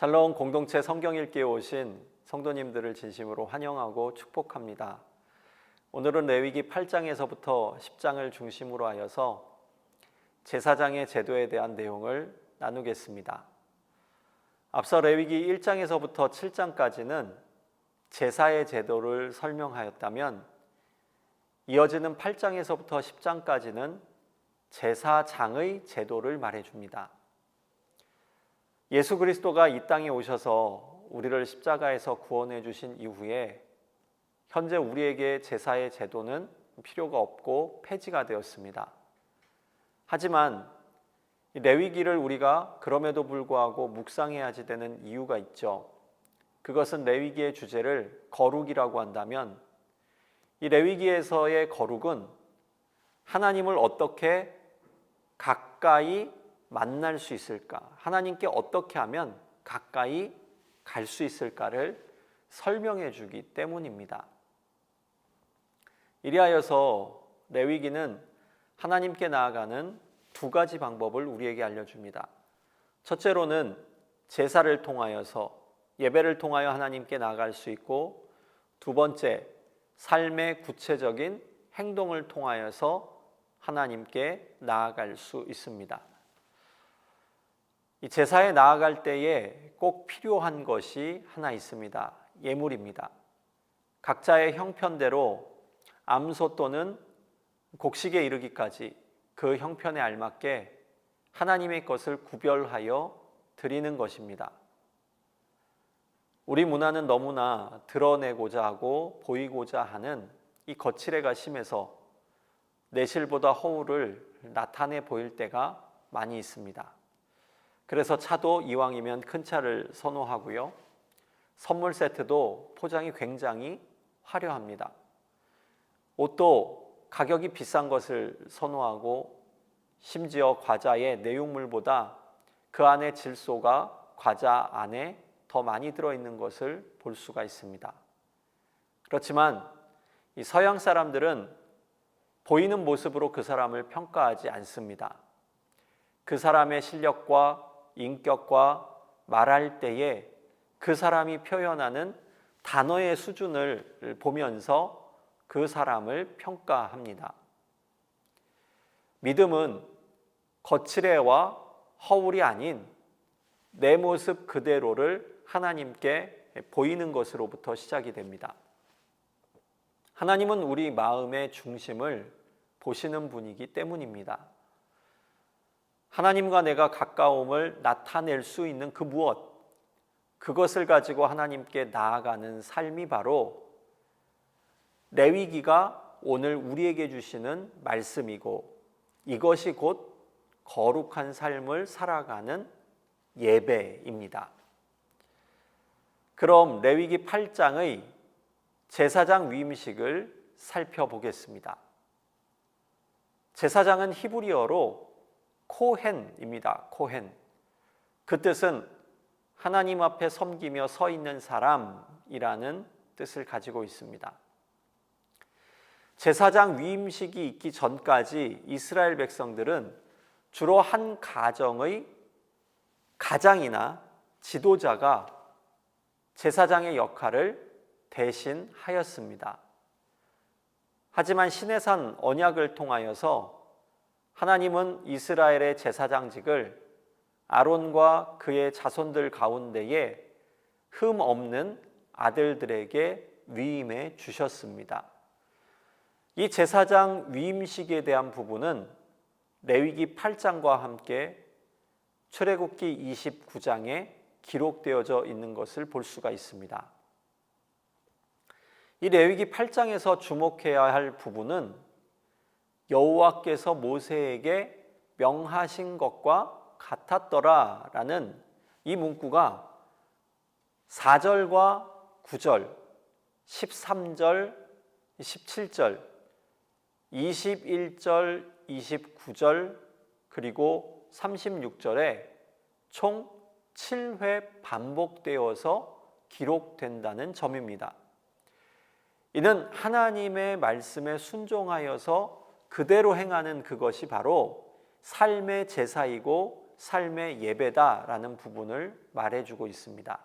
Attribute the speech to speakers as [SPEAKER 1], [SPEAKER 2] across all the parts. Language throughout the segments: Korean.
[SPEAKER 1] 샬롬 공동체 성경 읽기에 오신 성도님들을 진심으로 환영하고 축복합니다. 오늘은 레위기 8장에서부터 10장을 중심으로 하여서 제사장의 제도에 대한 내용을 나누겠습니다. 앞서 레위기 1장에서부터 7장까지는 제사의 제도를 설명하였다면 이어지는 8장에서부터 10장까지는 제사장의 제도를 말해줍니다. 예수 그리스도가 이 땅에 오셔서 우리를 십자가에서 구원해 주신 이후에 현재 우리에게 제사의 제도는 필요가 없고 폐지가 되었습니다. 하지만 레위기를 우리가 그럼에도 불구하고 묵상해야지 되는 이유가 있죠. 그것은 레위기의 주제를 거룩이라고 한다면 이 레위기에서의 거룩은 하나님을 어떻게 가까이 만날 수 있을까? 하나님께 어떻게 하면 가까이 갈 수 있을까를 설명해 주기 때문입니다. 이리하여서 레위기는 하나님께 나아가는 두 가지 방법을 우리에게 알려줍니다. 첫째로는 제사를 통하여서 예배를 통하여 하나님께 나아갈 수 있고, 두 번째 삶의 구체적인 행동을 통하여서 하나님께 나아갈 수 있습니다. 이 제사에 나아갈 때에 꼭 필요한 것이 하나 있습니다. 예물입니다. 각자의 형편대로 암소 또는 곡식에 이르기까지 그 형편에 알맞게 하나님의 것을 구별하여 드리는 것입니다. 우리 문화는 너무나 드러내고자 하고 보이고자 하는 이 거칠애가 심해서 내실보다 허울을 나타내 보일 때가 많이 있습니다. 그래서 차도 이왕이면 큰 차를 선호하고요. 선물 세트도 포장이 굉장히 화려합니다. 옷도 가격이 비싼 것을 선호하고, 심지어 과자의 내용물보다 그 안에 질소가 과자 안에 더 많이 들어있는 것을 볼 수가 있습니다. 그렇지만 이 서양 사람들은 보이는 모습으로 그 사람을 평가하지 않습니다. 그 사람의 실력과 인격과 말할 때에 그 사람이 표현하는 단어의 수준을 보면서 그 사람을 평가합니다. 믿음은 거칠애와 허울이 아닌 내 모습 그대로를 하나님께 보이는 것으로부터 시작이 됩니다. 하나님은 우리 마음의 중심을 보시는 분이기 때문입니다. 하나님과 내가 가까움을 나타낼 수 있는 그 무엇, 그것을 가지고 하나님께 나아가는 삶이 바로 레위기가 오늘 우리에게 주시는 말씀이고, 이것이 곧 거룩한 삶을 살아가는 예배입니다. 그럼 레위기 8장의 제사장 위임식을 살펴보겠습니다. 제사장은 히브리어로 코헨입니다. 코헨. 그 뜻은 하나님 앞에 섬기며 서 있는 사람이라는 뜻을 가지고 있습니다. 제사장 위임식이 있기 전까지 이스라엘 백성들은 주로 한 가정의 가장이나 지도자가 제사장의 역할을 대신하였습니다. 하지만 시내산 언약을 통하여서 하나님은 이스라엘의 제사장직을 아론과 그의 자손들 가운데에 흠 없는 아들들에게 위임해 주셨습니다. 이 제사장 위임식에 대한 부분은 레위기 8장과 함께 출애굽기 29장에 기록되어져 있는 것을 볼 수가 있습니다. 이 레위기 8장에서 주목해야 할 부분은 여호와께서 모세에게 명하신 것과 같았더라라는 이 문구가 4절과 9절, 13절, 17절, 21절, 29절, 그리고 36절에 총 7회 반복되어서 기록된다는 점입니다. 이는 하나님의 말씀에 순종하여서 그대로 행하는 그것이 바로 삶의 제사이고 삶의 예배다라는 부분을 말해주고 있습니다.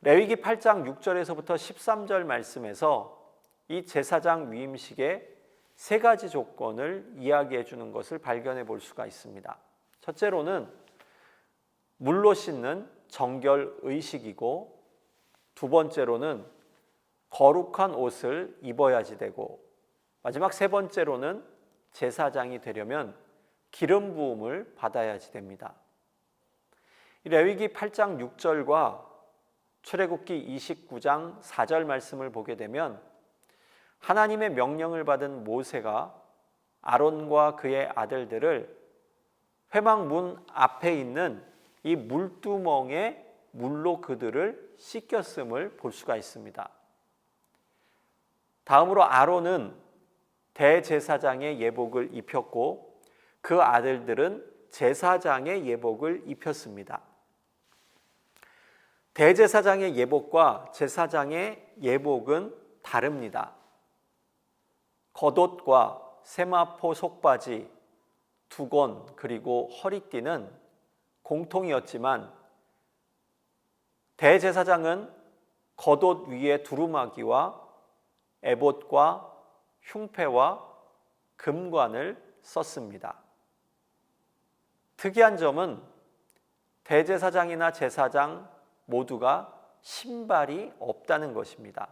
[SPEAKER 1] 레위기 8장 6절에서부터 13절 말씀에서 이 제사장 위임식의 세 가지 조건을 이야기해 주는 것을 발견해 볼 수가 있습니다. 첫째로는 물로 씻는 정결 의식이고, 두 번째로는 거룩한 옷을 입어야지 되고, 마지막 세 번째로는 제사장이 되려면 기름 부음을 받아야지 됩니다. 레위기 8장 6절과 출애굽기 29장 4절 말씀을 보게 되면 하나님의 명령을 받은 모세가 아론과 그의 아들들을 회막문 앞에 있는 이 물두멍에 물로 그들을 씻겼음을 볼 수가 있습니다. 다음으로 아론은 대제사장의 예복을 입혔고 그 아들들은 제사장의 예복을 입혔습니다. 대제사장의 예복과 제사장의 예복은 다릅니다. 겉옷과 세마포 속바지, 두건 그리고 허리띠는 공통이었지만 대제사장은 겉옷 위에 두루마기와 에봇과 흉패와 금관을 썼습니다. 특이한 점은 대제사장이나 제사장 모두가 신발이 없다는 것입니다.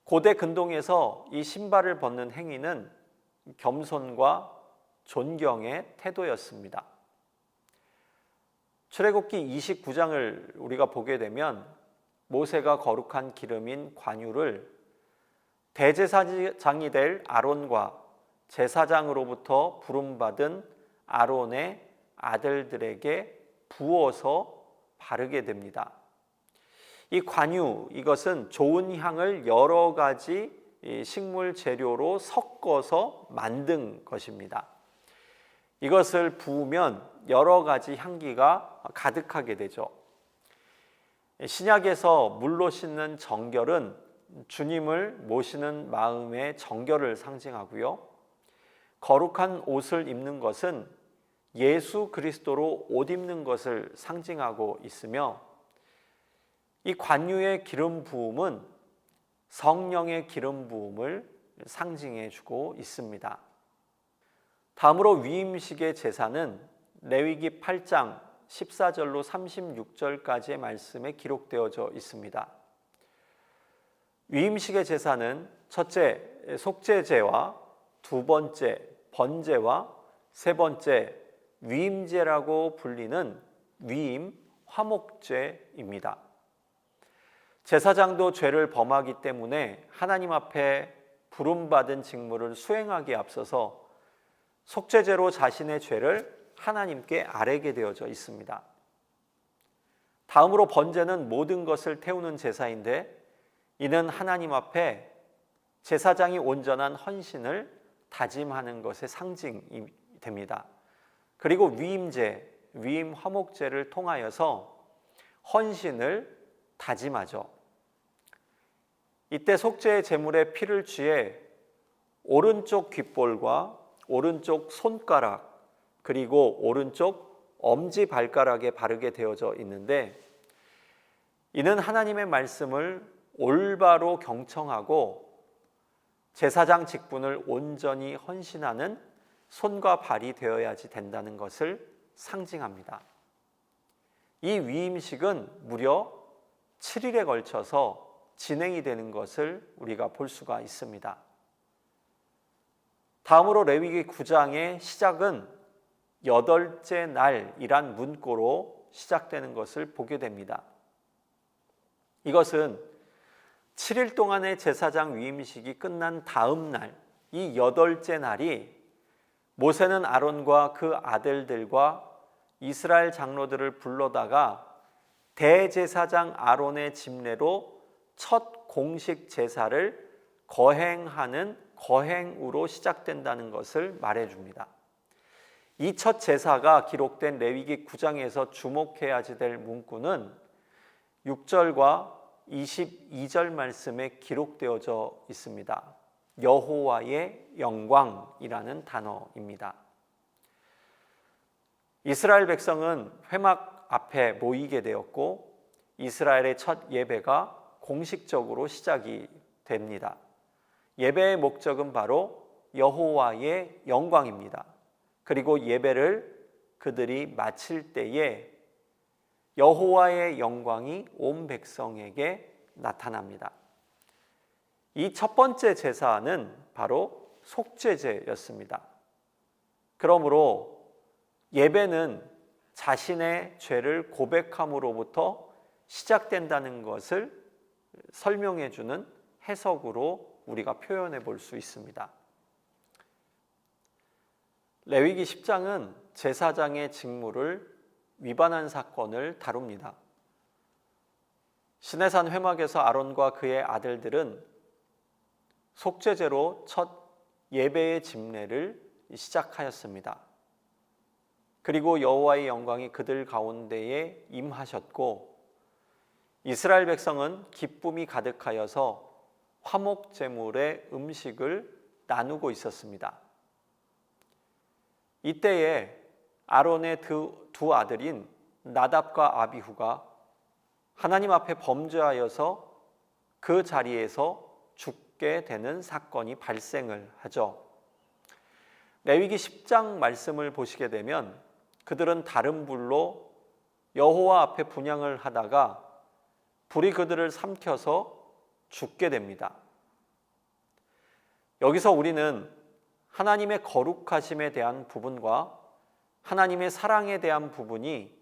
[SPEAKER 1] 고대 근동에서 이 신발을 벗는 행위는 겸손과 존경의 태도였습니다. 출애굽기 29장을 우리가 보게 되면 모세가 거룩한 기름인 관유를 대제사장이 될 아론과 제사장으로부터 부름받은 아론의 아들들에게 부어서 바르게 됩니다. 이 관유, 이것은 좋은 향을 여러 가지 식물 재료로 섞어서 만든 것입니다. 이것을 부으면 여러 가지 향기가 가득하게 되죠. 신약에서 물로 씻는 정결은 주님을 모시는 마음의 정결을 상징하고요. 거룩한 옷을 입는 것은 예수 그리스도로 옷 입는 것을 상징하고 있으며, 이 관유의 기름 부음은 성령의 기름 부음을 상징해 주고 있습니다. 다음으로 위임식의 제사는 레위기 8장 14절로 36절까지의 말씀에 기록되어져 있습니다. 위임식의 제사는 첫째 속죄제와 두 번째 번제와 세 번째 위임제라고 불리는 위임 화목제입니다. 제사장도 죄를 범하기 때문에 하나님 앞에 부름받은 직무를 수행하기에 앞서서 속죄제로 자신의 죄를 하나님께 아뢰게 되어져 있습니다. 다음으로 번제는 모든 것을 태우는 제사인데, 이는 하나님 앞에 제사장이 온전한 헌신을 다짐하는 것의 상징이 됩니다. 그리고 위임제, 위임 화목제를 통하여서 헌신을 다짐하죠. 이때 속죄의 제물의 피를 취해 오른쪽 귓볼과 오른쪽 손가락 그리고 오른쪽 엄지발가락에 바르게 되어져 있는데, 이는 하나님의 말씀을 올바로 경청하고 제사장 직분을 온전히 헌신하는 손과 발이 되어야지 된다는 것을 상징합니다. 이 위임식은 무려 7일에 걸쳐서 진행이 되는 것을 우리가 볼 수가 있습니다. 다음으로 레위기 9장의 시작은 8째 날이란 문구로 시작되는 것을 보게 됩니다. 이것은 7일 동안의 제사장 위임식이 끝난 다음 날, 이 8째 날이 모세는 아론과 그 아들들과 이스라엘 장로들을 불러다가 대제사장 아론의 집례로 첫 공식 제사를 거행하는 거행으로 시작된다는 것을 말해줍니다. 이 첫 제사가 기록된 레위기 9장에서 주목해야지 될 문구는 6절과 22절 말씀에 기록되어져 있습니다. 여호와의 영광이라는 단어입니다. 이스라엘 백성은 회막 앞에 모이게 되었고 이스라엘의 첫 예배가 공식적으로 시작이 됩니다. 예배의 목적은 바로 여호와의 영광입니다. 그리고 예배를 그들이 마칠 때에 여호와의 영광이 온 백성에게 나타납니다. 이 첫 번째 제사는 바로 속죄제였습니다. 그러므로 예배는 자신의 죄를 고백함으로부터 시작된다는 것을 설명해 주는 해석으로 우리가 표현해 볼 수 있습니다. 레위기 10장은 제사장의 직무를 위반한 사건을 다룹니다. 시내산 회막에서 아론과 그의 아들들은 속죄제로 첫 예배의 집례를 시작하였습니다. 그리고 여호와의 영광이 그들 가운데에 임하셨고 이스라엘 백성은 기쁨이 가득하여서 화목 제물의 음식을 나누고 있었습니다. 이때에 아론의 두 아들인 나답과 아비후가 하나님 앞에 범죄하여서 그 자리에서 죽게 되는 사건이 발생을 하죠. 레위기 10장 말씀을 보시게 되면 그들은 다른 불로 여호와 앞에 분향을 하다가 불이 그들을 삼켜서 죽게 됩니다. 여기서 우리는 하나님의 거룩하심에 대한 부분과 하나님의 사랑에 대한 부분이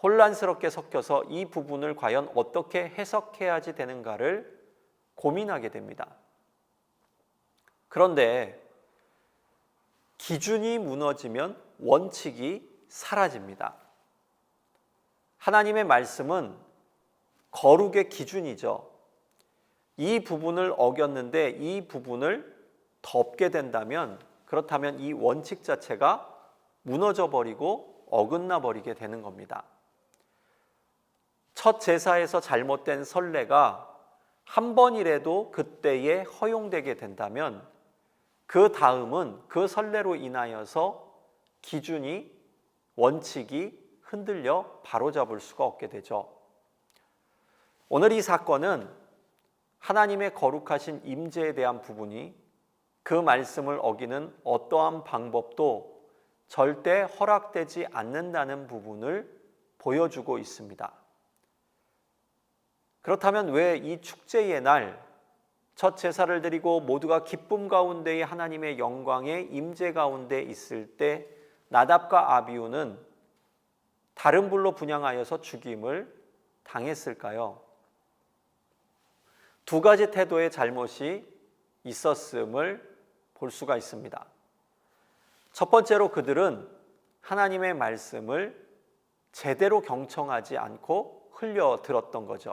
[SPEAKER 1] 혼란스럽게 섞여서 이 부분을 과연 어떻게 해석해야지 되는가를 고민하게 됩니다. 그런데 기준이 무너지면 원칙이 사라집니다. 하나님의 말씀은 거룩의 기준이죠. 이 부분을 어겼는데 이 부분을 덮게 된다면 그렇다면 이 원칙 자체가 무너져 버리고 어긋나 버리게 되는 겁니다. 첫 제사에서 잘못된 선례가 한 번이라도 그때에 허용되게 된다면 그 다음은 그 선례로 인하여서 기준이 원칙이 흔들려 바로잡을 수가 없게 되죠. 오늘 이 사건은 하나님의 거룩하신 임재에 대한 부분이 그 말씀을 어기는 어떠한 방법도 절대 허락되지 않는다는 부분을 보여주고 있습니다. 그렇다면 왜 이 축제의 날 첫 제사를 드리고 모두가 기쁨 가운데에 하나님의 영광의 임재 가운데 있을 때 나답과 아비후는 다른 불로 분향하여서 죽임을 당했을까요? 두 가지 태도의 잘못이 있었음을 볼 수가 있습니다. 첫 번째로 그들은 하나님의 말씀을 제대로 경청하지 않고 흘려들었던 거죠.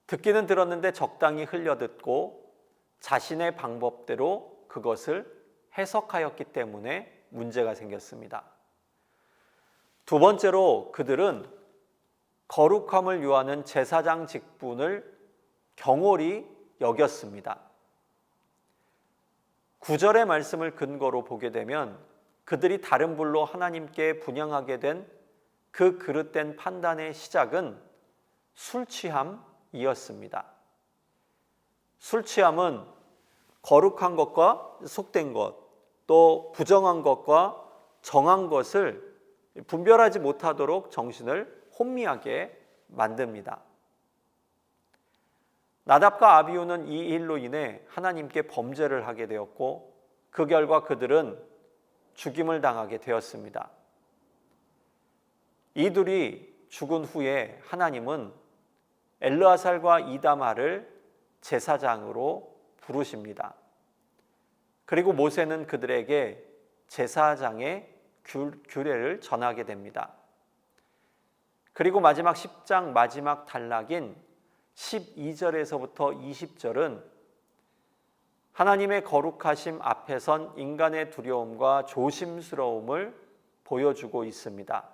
[SPEAKER 1] 듣기는 들었는데 적당히 흘려듣고 자신의 방법대로 그것을 해석하였기 때문에 문제가 생겼습니다. 두 번째로 그들은 거룩함을 요하는 제사장 직분을 경홀히 여겼습니다. 9절의 말씀을 근거로 보게 되면 그들이 다른 불로 하나님께 분향하게 된 그 그릇된 판단의 시작은 술 취함이었습니다. 술 취함은 거룩한 것과 속된 것, 또 부정한 것과 정한 것을 분별하지 못하도록 정신을 혼미하게 만듭니다. 나답과 아비후는 이 일로 인해 하나님께 범죄를 하게 되었고 그 결과 그들은 죽임을 당하게 되었습니다. 이들이 죽은 후에 하나님은 엘르아살과 이다말을 제사장으로 부르십니다. 그리고 모세는 그들에게 제사장의 규례를 전하게 됩니다. 그리고 마지막 10장 마지막 단락인 12절에서부터 20절은 하나님의 거룩하심 앞에 선 인간의 두려움과 조심스러움을 보여주고 있습니다.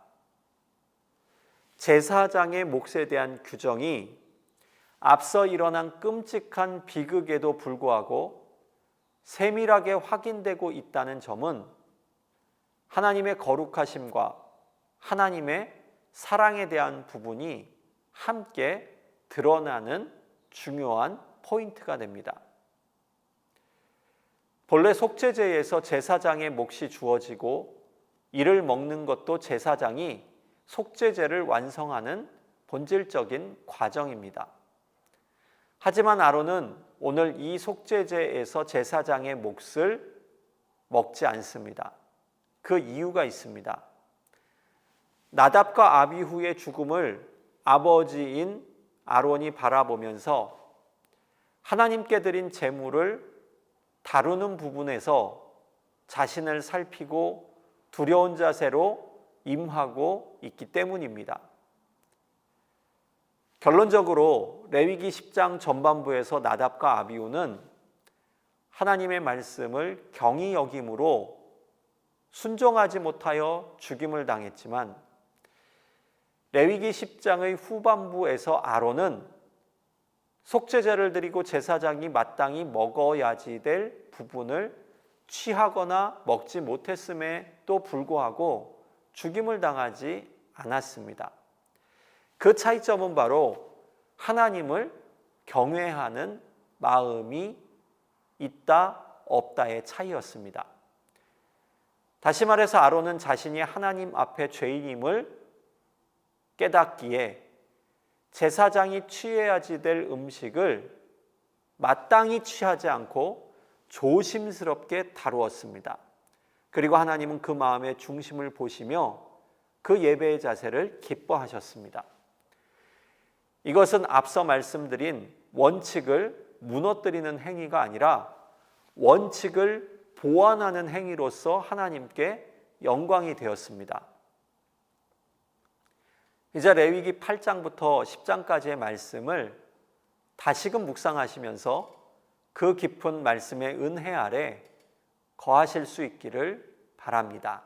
[SPEAKER 1] 제사장의 몫에 대한 규정이 앞서 일어난 끔찍한 비극에도 불구하고 세밀하게 확인되고 있다는 점은 하나님의 거룩하심과 하나님의 사랑에 대한 부분이 함께 드러나는 중요한 포인트가 됩니다. 본래 속죄제에서 제사장의 몫이 주어지고 이를 먹는 것도 제사장이 속죄제를 완성하는 본질적인 과정입니다. 하지만 아론은 오늘 이 속죄제에서 제사장의 몫을 먹지 않습니다. 그 이유가 있습니다. 나답과 아비후의 죽음을 아버지인 아론이 바라보면서 하나님께 드린 제물을 다루는 부분에서 자신을 살피고 두려운 자세로 임하고 있기 때문입니다. 결론적으로 레위기 10장 전반부에서 나답과 아비후는 하나님의 말씀을 경히 여김으로 순종하지 못하여 죽임을 당했지만 레위기 10장의 후반부에서 아론은 속죄제를 드리고 제사장이 마땅히 먹어야지 될 부분을 취하거나 먹지 못했음에도 불구하고 죽임을 당하지 않았습니다. 그 차이점은 바로 하나님을 경외하는 마음이 있다 없다의 차이였습니다. 다시 말해서 아론은 자신이 하나님 앞에 죄인임을 깨닫기에 제사장이 취해야지 될 음식을 마땅히 취하지 않고 조심스럽게 다루었습니다. 그리고 하나님은 그 마음의 중심을 보시며 그 예배의 자세를 기뻐하셨습니다. 이것은 앞서 말씀드린 원칙을 무너뜨리는 행위가 아니라 원칙을 보완하는 행위로서 하나님께 영광이 되었습니다. 이제 레위기 8장부터 10장까지의 말씀을 다시금 묵상하시면서 그 깊은 말씀의 은혜 아래 거하실 수 있기를 바랍니다.